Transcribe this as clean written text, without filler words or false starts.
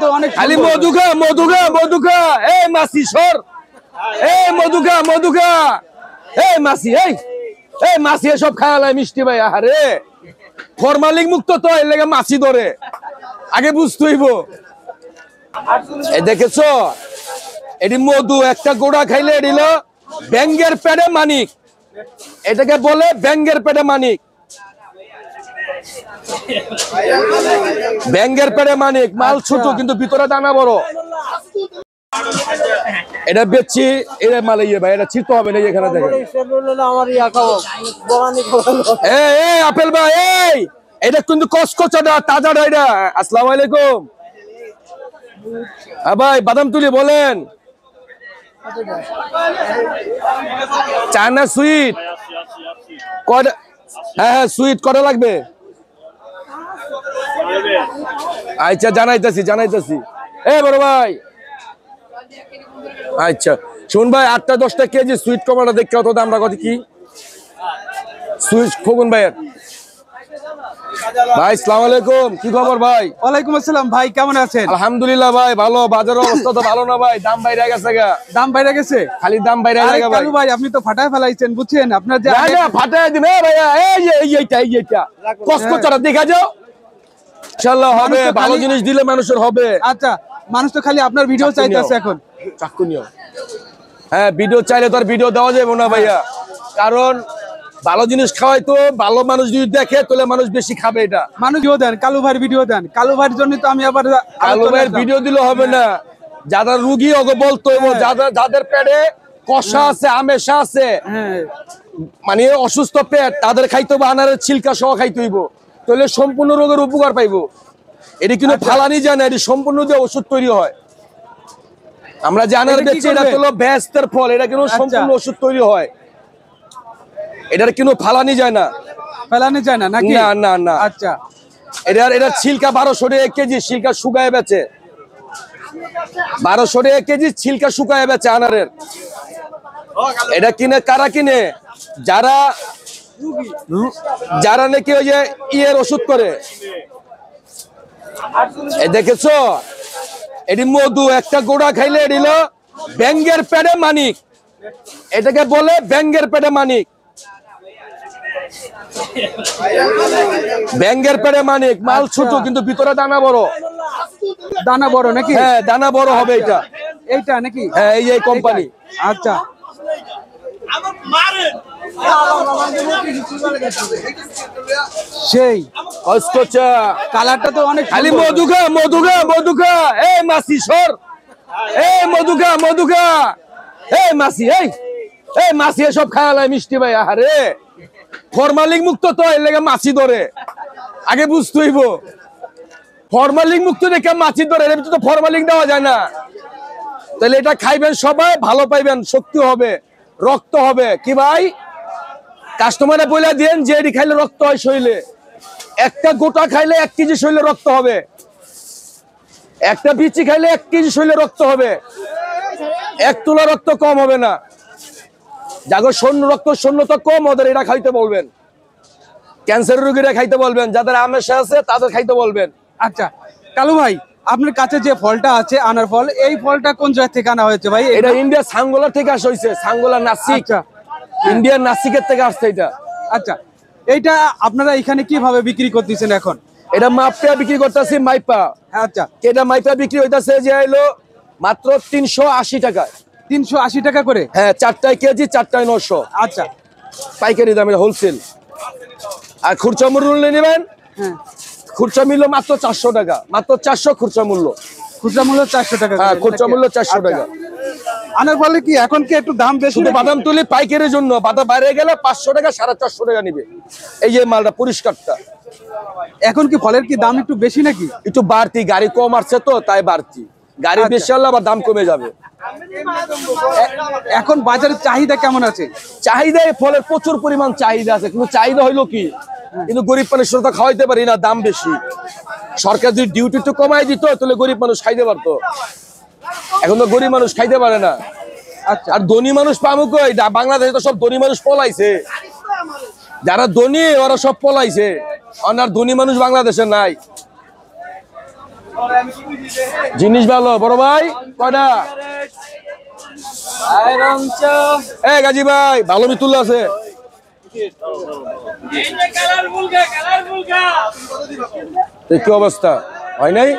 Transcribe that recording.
তো অনেক খালি মধুকা মধুকা মধুকা। এই মাসি সর, এই মধুকা মধুকা। এই মাসি, এই মাসি এসব খাওয়ালাই মিষ্টি ভাই। আরে ফরমালিন মুক্ত তো, এর লেগে মাছি ধরে, আগে বুঝতে হইব। এই দেখেছো, এটি মধু, একটা গোড়া খাইলে এডিল ব্যাঙ্গের পেটে মানিক, এটাকে বলে ব্যাঙ্গের পেটে মানিক। ব্যাঙ্গের পেটে মানিক, মাল ছোট কিন্তু ভিতরে দানা বড়। এটা বেচছি, এটা মাল ইয়ে ভাই, এটা ছিটতে হবে না। এখানে দেখেন আপেল ভাই, এটা কিন্তু কসকচাটা তাজাটা। এটা আসসালামু আলাইকুম ভাই, বাদাম তুলি বলেন। চায়না সুইট কয়টা? হ্যাঁ সুইট কটা লাগবে? আচ্ছা জানাইতেছি জানাইতেছি। বড় ভাই আচ্ছা শুন ভাই, 8-10 কেজি সুইট কমাটা দেখতে হতো দামটা কত কি? সুইট খোকন ভাইয়ের ভাই। আসসালামু আলাইকুম, কি খবর ভাই? ওয়ালাইকুম আসসালাম ভাই, কেমন আছেন? আলহামদুলিল্লাহ ভাই ভালো। বাজারের অবস্থা তো ভালো না ভাই, দাম বাইরে গেছে গা। দাম বাইরে গেছে? খালি দাম বাইরে গেছে ভাই। কালু ভাই আপনি তো ফাটায় ফেলাইছেন বুঝছেন, আপনার যে ফাটায় দিন ভাইয়া। এইটা কসকচাটা দেখা যাও, ইনশাআল্লাহ হবে। ভালো জিনিস দিলে মানুষের হবে। আচ্ছা, মানুষ তো খালি আপনার ভিডিও চাইতেছে এখন। চাকু নিও। হ্যাঁ ভিডিও চাইলে তো আর ভিডিও দেওয়া যাবে না ভাইয়া, কারণ ভালো জিনিস খাওয়াই তো ভালো মানুষ যদি দেখে তাহলে মানুষ বেশি খাবে। এটা মানুষ ভিডিও দেন, কালু ভাইয়ের ভিডিও দেন। কালু ভাইয়ের জন্য তো আমি আবার কালু ভাইয়ের ভিডিও দিলে হবে না। যারা রুগী ওকে বলতে হইব, যাদের পেটে কষা আছে, আমেশা আছে, মানে অসুস্থ পেট, তাদের খাইতে হবে আনারের ছিলকা সহ খাইতে হইব, তাহলে সম্পূর্ণ রোগের উপকার পাইবো। এটি কিন্তু ফালানি যায় না, এটি সম্পূর্ণ দিয়ে ওষুধ তৈরি হয়। আমরা যে আনার বেচছি এটা হলো বেহেশতের ফল, এটা কিন্তু সম্পূর্ণ ওষুধ তৈরি হয়। এটার কিন্তু ফালানি যায় না। ফেলানি যায় না নাকি? না না না। আচ্ছা, এটার ছিলকা 1200 টাকা কেজি, ছিলকা শুকায় বেচে 1200 টাকা কেজি, ছিলকা শুকায় বেচে আনারের। এটা কিনে কারা কিনে? যারা নাকি ওই যে ইয়ের ওষুধ করে। দেখেছো, এটি মধু, একটা গোড়া খাইলে এডিল ব্যাঙ্গের পেটে মানিক, এটাকে বলে ব্যাঙ্গের পেটে মানিক। ব্যাঙ্গের পেটে মানিক, মাল ছোট কিন্তু ভিতরে দানা বড়। দানা বড় নাকি? হ্যাঁ দানা বড় হবে এটা। এইটা নাকি? হ্যাঁ এই কোম্পানি। আচ্ছা, সেই কালারটা তো অনেক। খালি মধুকা মধুকা মধুকা। এই মাসি সর, এই মধুকা মধুকা। এই মাসি, এই মাসি এসব খাওয়ালাই মিষ্টি ভাই। আরে ফরমালিন মুক্ত তো, এর লেগে মাছি ধরে, আগে বুঝতে হইব। ফরমালিন মুক্ত দেখে মাছি ধরে, এর ভিতরে তো ফরমালিন দেওয়া যায় না। তাহলে এটা খাইবেন সবাই, ভালো পাইবেন, শক্তি হবে, রক্ত হবে। কি ভাই কাস্টমারে বলে দেন যে এটি খাইলে রক্ত হয় শরীরে। একটা গোটা খাইলে 1 কেজি শরীরে রক্ত হবে, একটা বিচি খাইলে 1 কেজি শরীরে রক্ত হবে। 1 তুলা রক্ত কম হবে না। যাদের রক্ত শূন্যতা কম, ওদের এটা খাইতে বলবেন। ক্যান্সার রোগীরা খাইতে বলবেন, যাদের আমেশা আছে তাদের খাইতে বলবেন। আচ্ছা কালু ভাই, আপনার কাছে যে ফলটা আছে আনার ফল, এই ফলটা কোন জায়গা থেকে আনা হয়েছে ভাই? এটা ইন্ডিয়া সাঙ্গোলা থেকে আসা হয়েছে। সাঙ্গোলা নাসিক, ইন্ডিয়ার নাসিকের থেকে আসছে এটা। আচ্ছা, এইটা আপনারা এখানে কিভাবে বিক্রি করতেছেন এখন? এটা মাপটা বিক্রি করতেছি মাইপা। আচ্ছা, এটা মাইপা বিক্রি হইতাছে যে হলো মাত্র 380 টাকা। 380 টাকা করে? হ্যাঁ, 4টায় কেজি, 4টায় 900। আচ্ছা, পাইকারি দামে হোলসেল। আর খুচরা মূল্য নেবেন, খুচরা মূল্য মাত্র 400 টাকা, মাত্র 400 খুচরা মূল্য। খুচরা মূল্য 400 টাকা? হ্যাঁ, খুচরা মূল্য 400 টাকা। আনার ফলে কি এখন কি একটু দাম বেশি? শুধু বাদাম তুলি পাইকারির জন্য, বাদাম বাইরে গেলে 500 টাকা, 450 টাকা নিবে। এই যে মালটা পরিষ্কারটা। এখন কি ফলের কি দাম একটু বেশি নাকি? একটু বাড়তি, গাড়ি কম আসছে তো তাই বাড়তি। গাড়ি বেশি হলে আবার দাম কমে যাবে। এখন বাজারের চাহিদা কেমন আছে? চাহিদা, ফলের প্রচুর পরিমাণ চাহিদা আছে, কিন্তু চাহিদা হইলো কি, কিন্তু গরিব মানুষের তো খাওয়াইতে পারি না, দাম বেশি। সরকার যদি ডিউটি একটু কমাই দিত তাহলে গরিব মানুষ খাইতে পারতো। এখন তো গরিব মানুষ খাইতে পারে না। আচ্ছা, আর ধনী মানুষ পাবো কই? বাংলাদেশে তো সব ধনী মানুষ পলাইছে। যারা ধনী ওরা সব পলাইছে, আর ধনী মানুষ বাংলাদেশে নাই। জিনিস ভালো বড় ভাই কয়টা এই গাজী ভাই ভালো বিতুল আছে কি অবস্থা হয় নাই